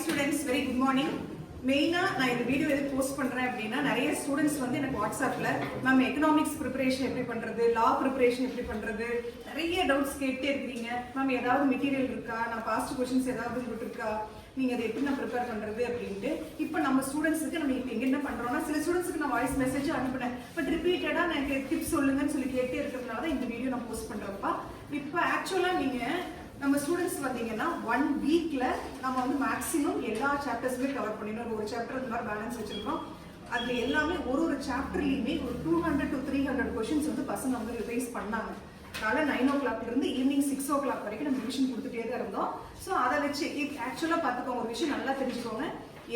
students, very good morning. மெயினா நான் இந்த வீடியோ எது போஸ்ட் பண்றேன் அப்படின்னா நிறைய ஸ்டூடெண்ட்ஸ் வந்து எனக்கு வாட்ஸ்அப்ல மேம் எக்கனாமிக்ஸ் ப்ரிப்பரேஷன் எப்படி பண்றது, லா ப்ரிப்பரேஷன் எப்படி பண்றது, நிறைய டவுட்ஸ் கேட்டே இருக்கீங்க. மேம் ஏதாவது மெட்டீரியல் இருக்கா, நான் பாஸ்ட் கொஸ்டின்ஸ் ஏதாவது இருக்கா, நீங்க அதை எப்படி நான் ப்ரிப்பேர் பண்றது அப்படின்ட்டு. இப்போ நம்ம ஸ்டூடெண்ட்ஸுக்கு நம்ம இப்போ எங்க என்ன பண்றோம்னா, சில ஸ்டூடெண்ட்ஸ்க்கு நான் வாய்ஸ் மெசேஜ் அனுப்புனேன், பட் ரிப்பீட்டடா எனக்கு டிப்ஸ் சொல்லுங்கன்னு சொல்லி கேட்டே இருக்கிறதுனால தான் இந்த வீடியோ நான் போஸ்ட் பண்றப்பா. இப்போ ஆக்சுவலா நீங்க நம்ம ஸ்டூடெண்ட்ஸ் பார்த்தீங்கன்னா 1 வீக்ல நம்ம வந்து மேக்ஸிமம் எல்லா சாப்டர்ஸுமே கவர் பண்ணிடணும். ஒரு சாப்டர் இந்த மாதிரி பேலன்ஸ் வச்சிருக்கோம். அதுல எல்லாமே ஒரு சாப்டர்லயுமே ஒரு 200 to 300 கொஸ்டின்ஸ் வந்து பசங்க வந்து ரிவைஸ் பண்ணாங்க. காலை 9 o'clock இருந்து ஈவினிங் 6 o'clock வரைக்கும் நம்ம ரிவிஷன் கொடுத்துட்டே தான் இருந்தோம். ஸோ அதை வச்சு ஆக்சுவலா பார்த்துக்கோங்க, ஒரு விஷயம் நல்லா தெரிஞ்சுக்கோங்க.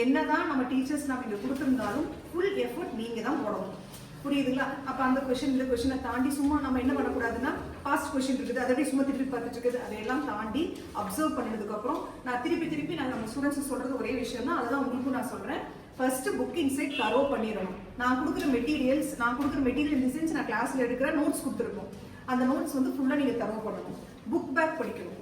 என்னதான் நம்ம டீச்சர்ஸ் நம்ம இங்க கொடுத்துருந்தாலும் ஃபுல் எஃபர்ட் நீங்க தான் போடணும். புரியுதுங்களா? அப்ப அந்த கொஸ்டின் இந்த கொஸ்டினை தாண்டி சும்மா நம்ம என்ன பண்ணக்கூடாதுன்னா, பாஸ்ட் கொஸ்டின் இருக்குது அதை சும்மா திருப்பி பார்த்துட்டு இருக்குது, அதையெல்லாம் தாண்டி அப்சர்வ் பண்ணதுக்கு அப்புறம் நான் திருப்பி நான் நம்ம ஸ்டூடெண்ட்ஸ் சொல்றது ஒரே விஷயம் தான், அதுதான் உங்களுக்கும் நான் சொல்றேன். ஃபர்ஸ்ட் புக் இன்சைட் தரோ பண்ணிடணும். நான் கொடுக்குற மெட்டீரியல் டிசைன்ஸ் நான் கிளாஸ்ல எடுக்கிற நோட்ஸ் கொடுத்துருக்கோம். அந்த நோட்ஸ் வந்து ஃபுல்லா நீங்க தரோ பண்ணணும். புக் பேக் படிக்கணும்.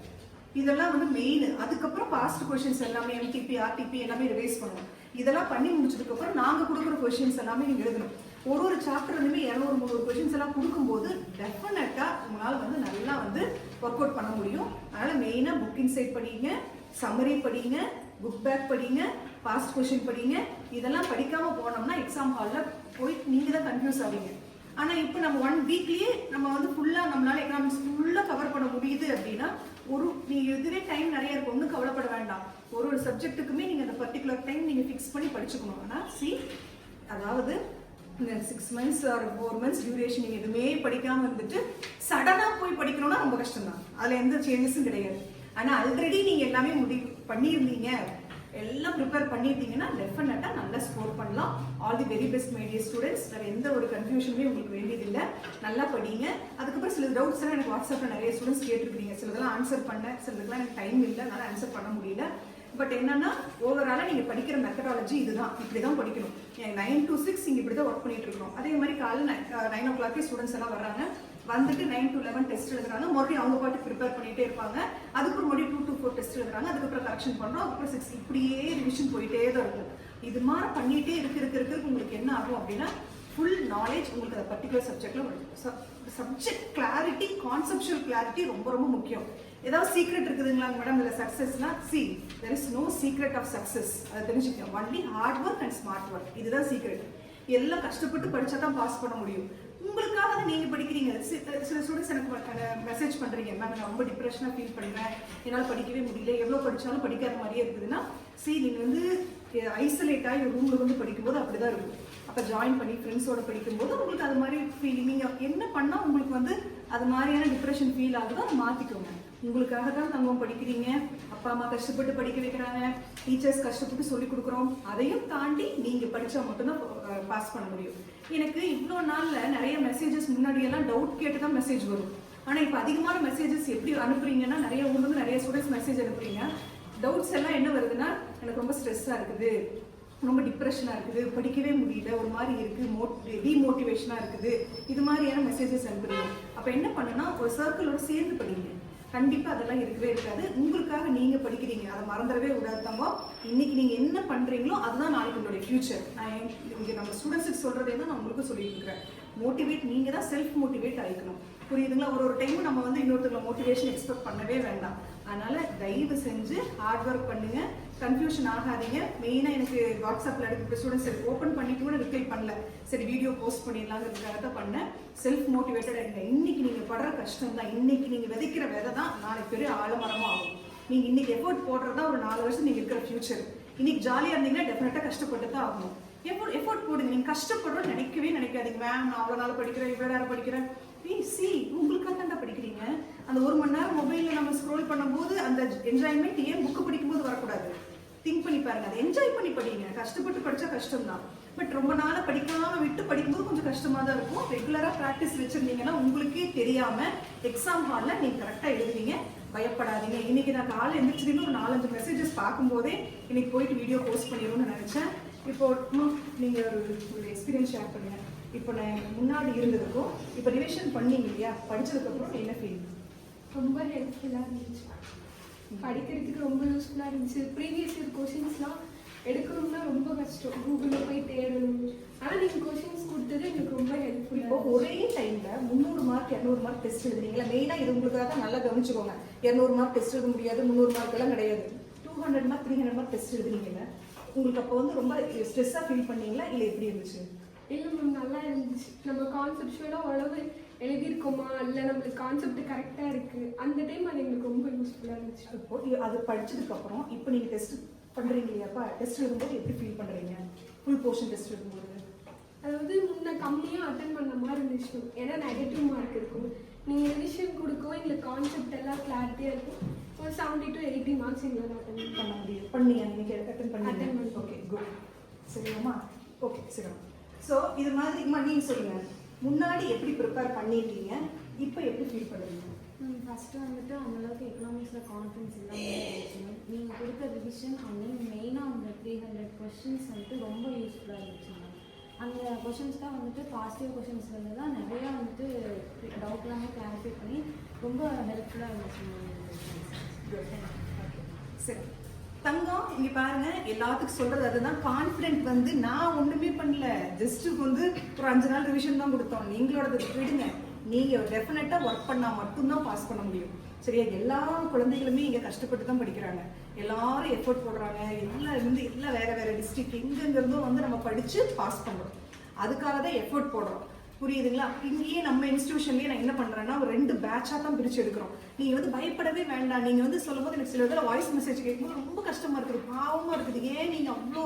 இதெல்லாம் வந்து மெயின். அதுக்கப்புறம் பாஸ்ட் கொஸ்டின்ஸ் எல்லாமே எம்டிபி ஆர்டிபி எல்லாமே ரிவைஸ் பண்ணணும். இதெல்லாம் பண்ணி முடிச்சதுக்கு அப்புறம் நாங்க கொடுக்குற கொஸ்டின்ஸ் எல்லாமே நீங்க எழுதணும். ஒரு சாப்டர்லையுமே 200-300 கொஸ்டின்ஸ் எல்லாம் கொடுக்கும்போது டெஃபினட்டா உங்களால் வந்து நல்லா வந்து ஒர்க் அவுட் பண்ண முடியும். அதனால மெயினா புக் இன்சைட் படிங்க, சம்மரி படிங்க, புக் பேக் படிங்க, பாஸ்ட் கொஸ்டின் படிங்க. இதெல்லாம் படிக்காம போனோம்னா எக்ஸாம் ஹால்ல போய் நீங்க தான் கன்ஃபியூஸ் ஆவீங்க. ஆனா இப்போ நம்ம 1 வீக்லயே நம்ம வந்து ஃபுல்லா நம்மளால எக்கனாமிக்ஸ் ஃபுல்லா கவர் பண்ண முடியுது அப்படின்னா, நீங்க இதுவே டைம் நிறைய இருக்கும், ஒன்றும் கவலைப்பட வேண்டாம். ஒரு சப்ஜெக்ட்டுக்குமே நீங்க அந்த பர்டிகுலர் டைம் நீங்க ஃபிக்ஸ் பண்ணி படிச்சுக்கணும். ஆனா அதாவது இந்த 6 months or 4 months டியூரேஷன் நீங்க எதுவுமே படிக்காம இருந்துட்டு சடனா போய் படிக்கணும்னா ரொம்ப கஷ்டம் தான். அதுல எந்த சேஞ்சஸும் கிடையாது. ஆனா ஆல்ரெடி நீங்க எல்லாமே முடிவு பண்ணியிருந்தீங்க, எல்லாம் ப்ரிப்பேர் பண்ணியிருந்தீங்கன்னா டெஃபினட்டா நல்லா ஸ்கோர் பண்ணலாம். All the very best my dear students. வேற எந்த ஒரு கன்ஃபியூஷனுமே உங்களுக்கு வேண்டியதில்லை. நல்லா படிங்க. அதுக்கப்புறம் சில டவுட்ஸ் எல்லாம் எனக்கு வாட்ஸ்அப்ல நிறைய ஸ்டூடெண்ட்ஸ் கேட்டிருக்கீங்க. சிலதெல்லாம் ஆன்சர் பண்ணேன், சிலதுக்கெல்லாம் எனக்கு டைம் இல்லை, அதனால ஆன்சர் பண்ண முடியல. பட் என்னன்னா, ஓவராலா நீங்க படிக்கிற மெத்தடாலஜி இதுதான், இப்படிதான் படிக்கணும். 9 to 6 இங்க இப்படிதான் ஒர்க் பண்ணிட்டு இருக்கோம். அதே மாதிரி காலைல 9 o'clock ஸ்டூடெண்ட்ஸ் எல்லாம் வர்றாங்க, வந்துட்டு 9 to 11 டெஸ்ட் எழுதுறாங்க, மறுபடியும் அவங்க பாட்டு ப்ரிப்பேர் பண்ணிட்டே இருப்பாங்க. அதுக்கப்புறம் மறுபடியும் 2 to 4 டெஸ்ட் எழுதுறாங்க, அதுக்கப்புறம் கரெக்ஷன் பண்றோம், அதுக்கப்புறம் 6 இப்படியே ரிவிஷன் போயிட்டே தான் இருக்கும். இது மாதிரி பண்ணிட்டே இருக்கு உங்களுக்கு என்ன ஆகும் அப்படின்னா, ஃபுல் நாலேஜ் உங்களுக்கு அந்த பர்டிகுலர் சப்ஜெக்ட்ல வரும். சப்ஜெக்ட் கிளாரிட்டி, கான்செப்சுவல் கிளாரிட்டி ரொம்ப ரொம்ப முக்கியம். ஏதாவது சீக்ரெட் இருக்குதுங்களா மேடம் இல்லை சக்ஸஸ்னா? there is no secret of success. அதை தெரிஞ்சுக்கணும். Only hard work and smart work, இதுதான் சீக்ரெட். எல்லாம் கஷ்டப்பட்டு படிச்சா தான் பாஸ் பண்ண முடியும். உங்களுக்காக தான் நீங்க படிக்கிறீங்க. சில ஸ்டூடெண்ட்ஸ் எனக்கு மெசேஜ் பண்றீங்க, மேம் நான் ரொம்ப டிப்ரெஷனா ஃபீல் பண்றேன், என்னால் படிக்கவே முடியல, எவ்வளவு படிச்சாலும் படிக்காத மாதிரியே இருக்குதுன்னா, நீங்க வந்து ஐசோலேட் ஆகி ரூம்ல வந்து படிக்கும்போது அப்படிதான் இருக்கும். அப்ப ஜாயின் பண்ணி ஃப்ரெண்ட்ஸோட படிக்கும்போது உங்களுக்கு அது மாதிரி ஃபீலிங், நீங்க என்ன பண்ணா உங்களுக்கு வந்து அது மாதிரியான டிப்ரெஷன் ஃபீல் ஆகுதோ அதை மாத்திக்கோங்க. உங்களுக்காக தான் தங்கம் படிக்கிறீங்க, அப்பா அம்மா கஷ்டப்பட்டு படிக்க வைக்கிறாங்க, டீச்சர்ஸ் கஷ்டப்பட்டு சொல்லி கொடுக்குறோம். அதையும் தாண்டி நீங்க படிச்சா மட்டும்தான் பாஸ் பண்ண முடியும். எனக்கு இவ்வளோ நாள்ல நிறைய மெசேஜஸ் முன்னாடியெல்லாம் டவுட் கேட்டு தான் மெசேஜ் வரும். ஆனா இப்போ அதிகமான மெசேஜஸ் எப்படி அனுப்புறீங்கன்னா, நிறைய ஊர்லேருந்து நிறைய ஸ்டூடெண்ட்ஸ் மெசேஜ் அனுப்புறீங்க. டவுட்ஸ் எல்லாம் என்ன வருதுன்னா, எனக்கு ரொம்ப ஸ்ட்ரெஸ்ஸா இருக்குது, ரொம்ப டிப்ரெஷனா இருக்குது, படிக்கவே முடியல, ஒரு மாதிரி இருக்கு, டிமோட்டிவேஷனா இருக்குது, இது மாதிரியான மெசேஜஸ் அனுப்புறீங்க. அப்ப என்ன பண்ணுன்னா, ஒரு சர்க்கிளோட சேர்ந்து படிங்க. கண்டிப்பா அதெல்லாம் இருக்கவே இருக்காது. உங்களுக்காக நீங்க படிக்கிறீங்க, அதை மறந்துடவே விடாதவங்க. இன்னைக்கு நீங்க என்ன பண்றீங்களோ அதுதான் நாளைக்கு உங்களுடைய ஃபியூச்சர். நான் இங்க நம்ம ஸ்டூடெண்ட்ஸுக்கு சொல்றதே தான் நான் உங்களுக்கு சொல்லிட்டு இருக்கிறேன். மோட்டிவேட் நீங்க தான் செல்ஃப் மோட்டிவேட் ஆயிக்கணும். புரியுதுங்களா? ஒரு டைமும் நம்ம வந்து இன்னொருத்தவங்க மோட்டிவேஷன் எக்ஸ்பெக்ட் பண்ணவே வேண்டாம். அதனால தயவு செஞ்சு ஹார்ட் ஒர்க் பண்ணுங்க, கன்ஃபியூஷன் ஆகாதீங்க. மெயினா எனக்கு வாட்ஸ்அப்ல எடுக்கிற ஸ்டூடெண்ட்ஸ் ஓப்பன் பண்ணிட்டு கூட ரிப்ளை பண்ணல, சரி வீடியோ போஸ்ட் பண்ணிடலாங்கிறதுக்காக தான் பண்ணேன். செல்ஃப் மோட்டிவேட்டட் ஆகிங்க. இன்னைக்கு நீங்க படுற கஷ்டம் தான், இன்னைக்கு நீங்க விதைக்கிற விதை தான் நாளைக்கு பெரிய ஆலமரமா ஆகும். நீங்க இன்னைக்கு எஃபோர்ட் போடுறதா ஒரு 4 வருஷம் நீங்க இருக்கிற ஃபியூச்சர். இன்னைக்கு ஜாலியா இருந்தீங்கன்னா டெஃபினட்டா கஷ்டப்பட்டு தான் ஆகணும். எஃபோர்ட் போடுங்க. நீங்க கஷ்டப்படுறோம் நினைக்கவே நினைக்காதீங்க. மேம் நான் அவ்வளவு நாள் படிக்கிறேன், இவ்வளவு நேரம் படிக்கிறேன். உங்களுக்காக தான் படிக்கிறீங்க. அந்த 1 மணி நேரம் மொபைல்ல நம்ம ஸ்க்ரோல் பண்ணும்போது அந்த என்ஜாய்மெண்ட் ஏன் புக் படிக்கும்போது வரக்கூடாது? திங்க் பண்ணி பாருங்க, அதை என்ஜாய் பண்ணி படிங்க. கஷ்டப்பட்டு படிச்சா கஷ்டம் தான், பட் ரொம்ப நாளா படிக்காம விட்டு படிக்கும்போது கொஞ்சம் கஷ்டமா தான் இருக்கும். ரெகுலரா பிராக்டிஸ் வச்சிருந்தீங்கன்னா உங்களுக்கே தெரியாம எக்ஸாம் ஹால்ல நீங்க கரெக்டா எழுதுவீங்க. பயப்படாதீங்க. இன்னைக்கு நான் காலைல எந்திரிச்சிருந்து ஒரு 4-5 மெசேஜஸ் பார்க்கும்போதே இன்னைக்கு போயிட்டு வீடியோ போஸ்ட் பண்ணிடுவோம்னு நினைச்சேன். இப்போ நீங்க ஒரு எக்ஸ்பீரியன்ஸ் ஷேர் பண்ணுங்க. இப்போ நான் முன்னாடி இருந்ததுக்கும் இப்போ ரிவிஷன் பண்ணீங்க இல்லையா, படிச்சதுக்கு அப்புறம் என்ன ஃபீல்? ரொம்ப ஹெல்ப்ஃபுல்லாக இருந்துச்சு. படிக்கிறதுக்கு ரொம்ப யூஸ்ஃபுல்லாக இருந்துச்சு. ப்ரீவியஸ் இயர் கொஷின்ஸ்லாம் எடுக்கணும்னா ரொம்ப கஷ்டம், கூகுளில் போய் தேடணும். ஆனால் நீங்கள் கொஷின்ஸ் கொடுத்தது எங்களுக்கு ரொம்ப ஹெல்ப்ஃபுல். இப்போ ஒரே டைமில் 300 மார்க் 200 மார்க் டெஸ்ட் எழுதுறீங்களா? மெயினாக இது உங்களுக்காக நல்லா கவனிச்சுக்கோங்க. 200 மார்க் டெஸ்ட் எழுத முடியாது, 300 மார்க் எல்லாம் கிடையாது. 200 மார்க் 300 மார்க் டெஸ்ட் எழுதுறீங்கல்ல, உங்களுக்கு அப்போ வந்து ரொம்ப ஸ்ட்ரெஸ்ஸாக ஃபீல் பண்ணீங்களா இல்லை எப்படி இருந்துச்சு? இல்லை மேம், நல்லா இருந்துச்சு. நம்ம கான்செப்டுவலாக ஓரளவு எழுதியிருக்கோமா, இல்லை நம்மளுக்கு கான்செப்ட் கரெக்டாக இருக்குது, அந்த டைம் அது எங்களுக்கு ரொம்ப யூஸ்ஃபுல்லாக இருந்துச்சு. இப்போ அது படிச்சதுக்கப்புறம் இப்போ நீங்கள் டெஸ்ட் பண்ணுறீங்க இல்லையாப்பா, டெஸ்ட் எழுதும்போது எப்படி ஃபீல் பண்ணுறீங்க? ஃபுல் போர்ஷன் டெஸ்ட் எழுதும்போது அதாவது முன்ன கம்மியாக அட்டன் பண்ண மாதிரி இருந்துச்சு. ஏன்னா நெகட்டிவ் மார்க் இருக்கும். நீங்கள் ரிவிஷன் கொடுக்கவும் எங்களுக்கு கான்செப்ட் எல்லாம் கிளாரிட்டியாக இருக்கும். ஒரு 70 to 80 மார்க்ஸ் எங்களால் அட்டன் பண்ண முடியும். பண்ணியா நீங்கள் அட்டன் பண்ணி? அட்டன் பண்ணி. Okay, good. சரியாம்மா? ஓகே, சரி. ஸோ இது மாதிரிமா நீங்கள் சொல்லுங்கள், முன்னாடி எப்படி ப்ரிப்பேர் பண்ணியிருக்கீங்க, இப்போ எப்படி ஃபீல் பண்ணுறீங்க? ஃபஸ்ட்டு வந்துட்டு அந்தளவுக்கு எக்கனாமிக்ஸில் கான்ஃபிடன்ஸ் இல்லாமல் இருந்துச்சு. நீங்கள் கொடுத்த ரிவிஷன் அண்ட் மெயினாக அந்த 300 கொஷின்ஸ் வந்துட்டு ரொம்ப யூஸ்ஃபுல்லாக இருந்துச்சு. அந்த கொஷின்ஸ் தான் வந்துட்டு பாசிட்டிவ் கொஷின்ஸ்லேருந்து தான் நிறையா வந்துட்டு டவுட் எல்லாமே கிளாரிஃபை பண்ணி ரொம்ப ஹெல்ப்ஃபுல்லாக இருந்துச்சு. சரி தங்கம், இங்கே பாருங்க, எல்லாத்துக்கும் சொல்றது அதுதான். கான்ஃபிடென்ட் வந்து நான் ஒன்றுமே பண்ணல, ஜஸ்ட்டு வந்து ஒரு 5 நாள் ரிவிஷன் தான் கொடுத்தோம். நீங்களோட விடுங்க, நீங்கள் டெஃபினட்டாக ஒர்க் பண்ணால் மட்டும்தான் பாஸ் பண்ண முடியும். சரியா? எல்லா குழந்தைகளுமே இங்கே கஷ்டப்பட்டு தான் படிக்கிறாங்க, எல்லாரும் எஃபோர்ட் போடுறாங்க. எல்லாம் வேற வேற டிஸ்ட்ரிக்ட் எங்கெங்கிருந்தும் வந்து நம்ம படித்து பாஸ் பண்ணுறோம். அதுக்காக தான் எஃபோர்ட் போடுறோம். புரியுதுங்களா? இங்கேயே நம்ம இன்ஸ்டியூஷன்லேயே நான் என்ன பண்ணுறேன்னா ஒரு 2 பேட்சாக தான் பிரித்து எடுக்கிறோம். நீங்கள் வந்து பயப்படவே வேண்டாம். நீங்கள் வந்து சொல்லும் போது எனக்கு சில இதில் வாய்ஸ் மெசேஜ் கேட்கும்போது ரொம்ப கஷ்டமாக இருக்குது, பாவமாக இருக்குது. ஏன் நீங்கள் அவ்வளோ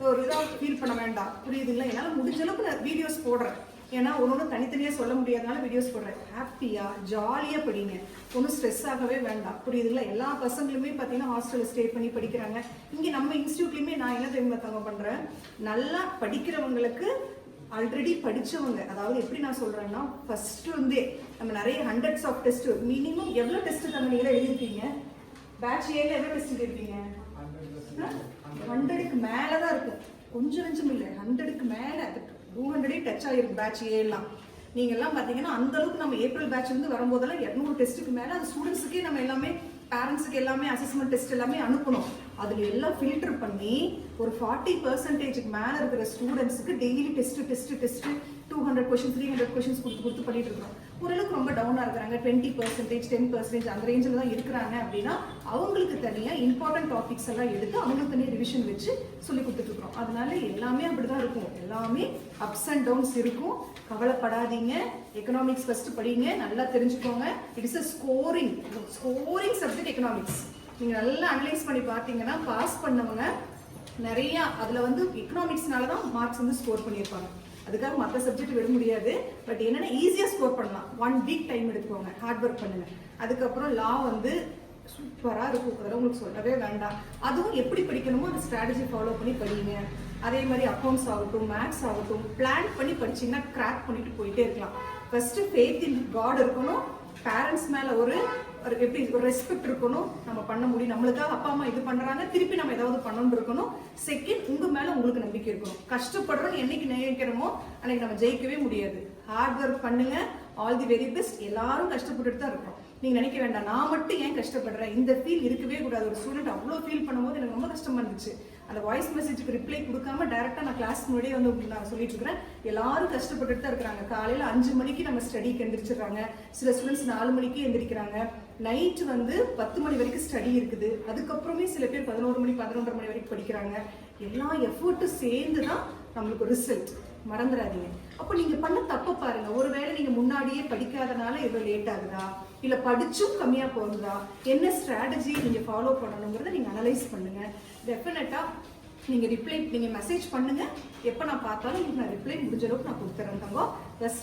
ஒரு இதாக ஃபீல் பண்ண வேண்டாம். புரியுதுங்களா? என்னால் முடிஞ்ச அளவுக்கு நான் வீடியோஸ் போடுறேன். ஏன்னா ஒன்று தனித்தனியாக சொல்ல முடியாதனால வீடியோஸ் போடுறேன். ஹாப்பியாக ஜாலியாக படிங்க, ஒன்றும் ஸ்ட்ரெஸ் ஆகவே வேண்டாம். புரியுதுங்களா? எல்லா பசங்களுமே பார்த்தீங்கன்னா ஹாஸ்டலில் ஸ்டே பண்ணி படிக்கிறாங்க. இங்கே நம்ம இன்ஸ்டியூட்லேயுமே நான் என்ன தெரியுமா தங்க பண்ணுறேன், நல்லா படிக்கிறவங்களுக்கு ஆல்ரெடி படித்தவங்க, அதாவது எப்படி நான் சொல்கிறேன்னா ஃபஸ்ட்டு இருந்தே நம்ம நிறைய ஹண்ட்ரட்ஸ் ஆஃப் டெஸ்ட், மினிமம் எவ்வளோ டெஸ்ட்டு தங்க நீங்களே எழுதிருப்பீங்க? பேட்ச் ஏல எவ்வளோ டெஸ்ட் எழுதிருப்பீங்க? 100க்கு மேலே தான் இருக்கும், கொஞ்சம் கொஞ்சம் இல்லை, 100க்கு மேலே, 200 டச் ஆகிருக்கும் பேட்ச் ஏலாம். நீங்கள்லாம் பார்த்தீங்கன்னா அந்தளவுக்கு நம்ம ஏப்ரல் பேட்ச் வந்து வரும்போதெல்லாம் 200 டெஸ்ட்டுக்கு மேலே அது ஸ்டூடெண்ட்ஸுக்கே நம்ம எல்லாமே பேரண்ட்ஸுக்கு எல்லாமே அசஸ்மெண்ட் டெஸ்ட் எல்லாமே அனுப்பணும். அதில் எல்லாம் ஃபில்டர் பண்ணி ஒரு 40% மேலே இருக்கிற ஸ்டூடெண்ட்ஸுக்கு டெய்லி டெஸ்ட்டு 200 கொஷின்ஸ் 300 கொஷின்ஸ் கொடுத்து பண்ணிட்டு இருக்கிறோம். ஓரளவுக்கு ரொம்ப டவுனாக இருக்கிறாங்க, 20%, 10% அந்த ரேஞ்சில் தான் இருக்கிறாங்க அப்படின்னா அவங்களுக்கு தனியாக இம்பார்ட்டன்ட் டாபிக்ஸ் எல்லாம் எடுத்து அவங்களுக்கு தனியாக ரிவிஷன் வச்சு சொல்லி கொடுத்துட்ருக்குறோம். அதனால எல்லாமே அப்படி தான் இருக்கும், எல்லாமே அப்ஸ் அண்ட் டவுன்ஸ் இருக்கும். கவலைப்படாதீங்க, எக்கனாமிக்ஸ் ஃபஸ்ட்டு படிங்க, நல்லா தெரிஞ்சுக்கோங்க. It is a scoring subject economics. நீங்கள் நல்லா அனலைஸ் பண்ணி பார்த்தீங்கன்னா பாஸ் பண்ணவங்க நிறையா அதில் வந்து எக்கனாமிக்ஸ்னால தான் மார்க்ஸ் வந்து ஸ்கோர் பண்ணியிருப்பாங்க. அதுக்காக மற்ற சப்ஜெக்ட் விட முடியாது. பட் என்னென்னா ஈஸியாக ஸ்கோர் பண்ணலாம். 1 வீக் டைம் எடுத்துக்கோங்க, ஹார்ட் ஒர்க் பண்ணுங்க. அதுக்கப்புறம் லா வந்து சூப்பராக இருக்கும், அதெல்லாம் உங்களுக்கு சொல்லவே வேண்டாம். அதுவும் எப்படி படிக்கணுமோ அந்த ஸ்ட்ராட்டஜி ஃபாலோ பண்ணி படிங்க. அதே மாதிரி அக்கௌண்ட்ஸ் ஆகட்டும், மேக்ஸ் ஆகட்டும், பிளான் பண்ணி படிச்சிங்கன்னா கிராக் பண்ணிட்டு போயிட்டே இருக்கலாம். ஃபஸ்ட்டு ஃபெய்த் இன் காட் இருக்கணும், பேரண்ட்ஸ் மேலே ஒரு எப்படி ஒரு ரெஸ்பெக்ட் இருக்கணும், நம்ம பண்ண முடியும், நம்மளுக்காக அப்பா அம்மா இது பண்ணுறாங்க, திருப்பி நம்ம ஏதாவது பண்ணணும்னு இருக்கணும். செகண்ட், உங்கள் மேலே உங்களுக்கு நம்பிக்கை இருக்கணும். கஷ்டப்படுறோன்னு என்னைக்கு நினைக்கிறோமோ அன்னைக்கு நம்ம ஜெயிக்கவே முடியாது. ஹார்ட் ஒர்க் பண்ணுங்க, ஆல் தி வெரி பெஸ்ட். எல்லாரும் கஷ்டப்பட்டுட்டு தான் இருக்கோம். நீங்கள் நினைக்க வேண்டாம் நான் மட்டும் ஏன் கஷ்டப்படுறேன், இந்த ஃபீல் இருக்கவே கூடாது. ஒரு ஸ்டூடெண்ட் அவ்வளோ ஃபீல் பண்ணும்போது எனக்கு ரொம்ப கஷ்டமாக இருந்துச்சு. அந்த வாய்ஸ் மெசேஜுக்கு ரிப்ளை கொடுக்காம டேரெக்டாக நான் கிளாஸ் முன்னாடியே வந்து நான் சொல்லிட்டு இருக்கிறேன். எல்லாரும் கஷ்டப்பட்டுட்டு தான் இருக்கிறாங்க. காலையில் 5 மணிக்கு நம்ம ஸ்டடிக்கு எந்திரிச்சிடுறாங்க, சில ஸ்டூடெண்ட்ஸ் 4 மணிக்கு எந்திரிக்கிறாங்க, நைட்டு வந்து 10 மணி வரைக்கும் ஸ்டடி இருக்குது. அதுக்கப்புறமே சில பேர் 11 மணி 11:30 மணி வரைக்கும் படிக்கிறாங்க. எல்லா எஃபர்ட்டும் சேர்ந்து தான் நம்மளுக்கு ரிசல்ட், மறந்துடாதீங்க. அப்போ நீங்கள் பண்ண தப்பை பாருங்க. ஒருவேளை நீங்கள் முன்னாடியே படிக்காதனால எவ்வளோ லேட் ஆகுதா, இல்லை படிச்சும் கம்மியாக போகுதா, என்ன ஸ்ட்ராட்டஜி நீங்கள் ஃபாலோ பண்ணணுங்கிறத நீங்கள் அனலைஸ் பண்ணுங்க. டெஃபினட்டாக நீங்கள் மெசேஜ் பண்ணுங்க, எப்போ நான் பார்த்தாலும் உங்களுக்கு நான் ரிப்ளை முடிஞ்ச அளவுக்கு நான் கொடுத்துறேன் தங்கோ.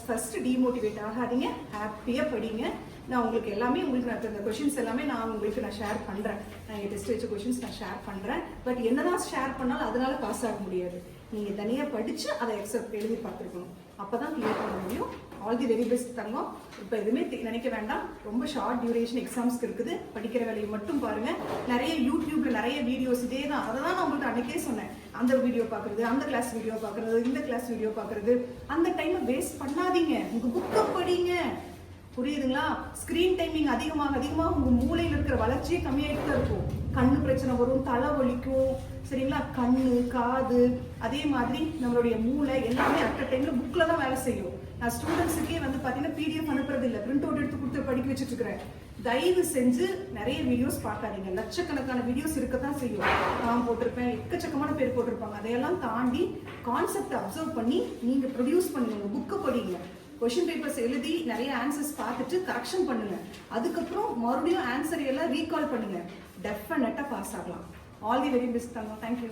ஃபஸ்ட்டு டிமோட்டிவேட் ஆகாதீங்க, ஹாப்பியாக படிங்க. நான் உங்களுக்கு எல்லாமே உங்களுக்கு இந்த கொஷின்ஸ் எல்லாமே நான் ஷேர் பண்ணுறேன். நான் எங்கள் டெஸ்ட் வச்ச கொஷின்ஸ் நான் ஷேர் பண்ணுறேன். பட் என்னதான் ஷேர் பண்ணாலும் அதனால பாஸ் ஆக முடியாது. நீங்கள் தனியாக படித்து அதை எழுதி பார்த்துருக்கணும், அப்போ தான் கிளியர் பண்ண முடியும். ஆல் தி வெரி பெஸ்ட் தங்கம். இப்போ எதுவுமே நினைக்க வேண்டாம், ரொம்ப ஷார்ட் டியூரேஷன் எக்ஸாம்ஸ்க்கு இருக்குது. படிக்கிற வேலையை மட்டும் பாருங்கள். நிறைய யூடியூப்ல நிறைய வீடியோஸ் இதே தான், அதை தான் நான் உங்களுக்கு அன்றைக்கே சொன்னேன். அந்த வீடியோ பார்க்குறது, அந்த கிளாஸ் வீடியோ பார்க்குறது, இந்த கிளாஸ் வீடியோ பார்க்குறது, அந்த டைமை வேஸ்ட் பண்ணாதீங்க. உங்கள் புக்கை படிங்க. புரியுதுங்களா? ஸ்கிரீன் டைமிங் அதிகமாக உங்க மூளையில இருக்கிற வளர்ச்சியே கம்மியாயிட்டு தான் இருக்கும். கண்ணு பிரச்சனை வரும், தலை வலிக்கும், சரிங்களா? கண்ணு, காது, அதே மாதிரி நம்மளுடைய மூளை எல்லாமே அட் அ டைம்ல புக்ல தான் வேலை செய்யும். நான் ஸ்டூடெண்ட்ஸுக்கே வந்து பாத்தீங்கன்னா பிடிஎஃப் அனுப்புறது இல்லை, பிரிண்ட் அவுட் எடுத்து கொடுத்து படிக்க வச்சுட்டு இருக்கிறேன். தயவு செஞ்சு நிறைய வீடியோஸ் பார்க்காதீங்க. லட்சக்கணக்கான வீடியோஸ் இருக்கத்தான் செய்யும். நான் போட்டிருப்பேன், எக்கச்சக்கமான பேர் போட்டிருப்பாங்க. அதையெல்லாம் தாண்டி கான்செப்ட் அப்சர்வ் பண்ணி நீங்க ப்ரொடியூஸ் பண்ணுங்க, புக்கு படிங்க, கொஸ்டின் பேப்பர்ஸ் எழுதி நிறைய ஆன்சர்ஸ் பார்த்துட்டு கரெக்ஷன் பண்ணுங்க. அதுக்கப்புறம் மறுபடியும் ஆன்சர் எல்லாம் ரீகால் பண்ணுங்க. டெஃபினட்டா பாஸ் ஆகலாம். All the very best. Thank you.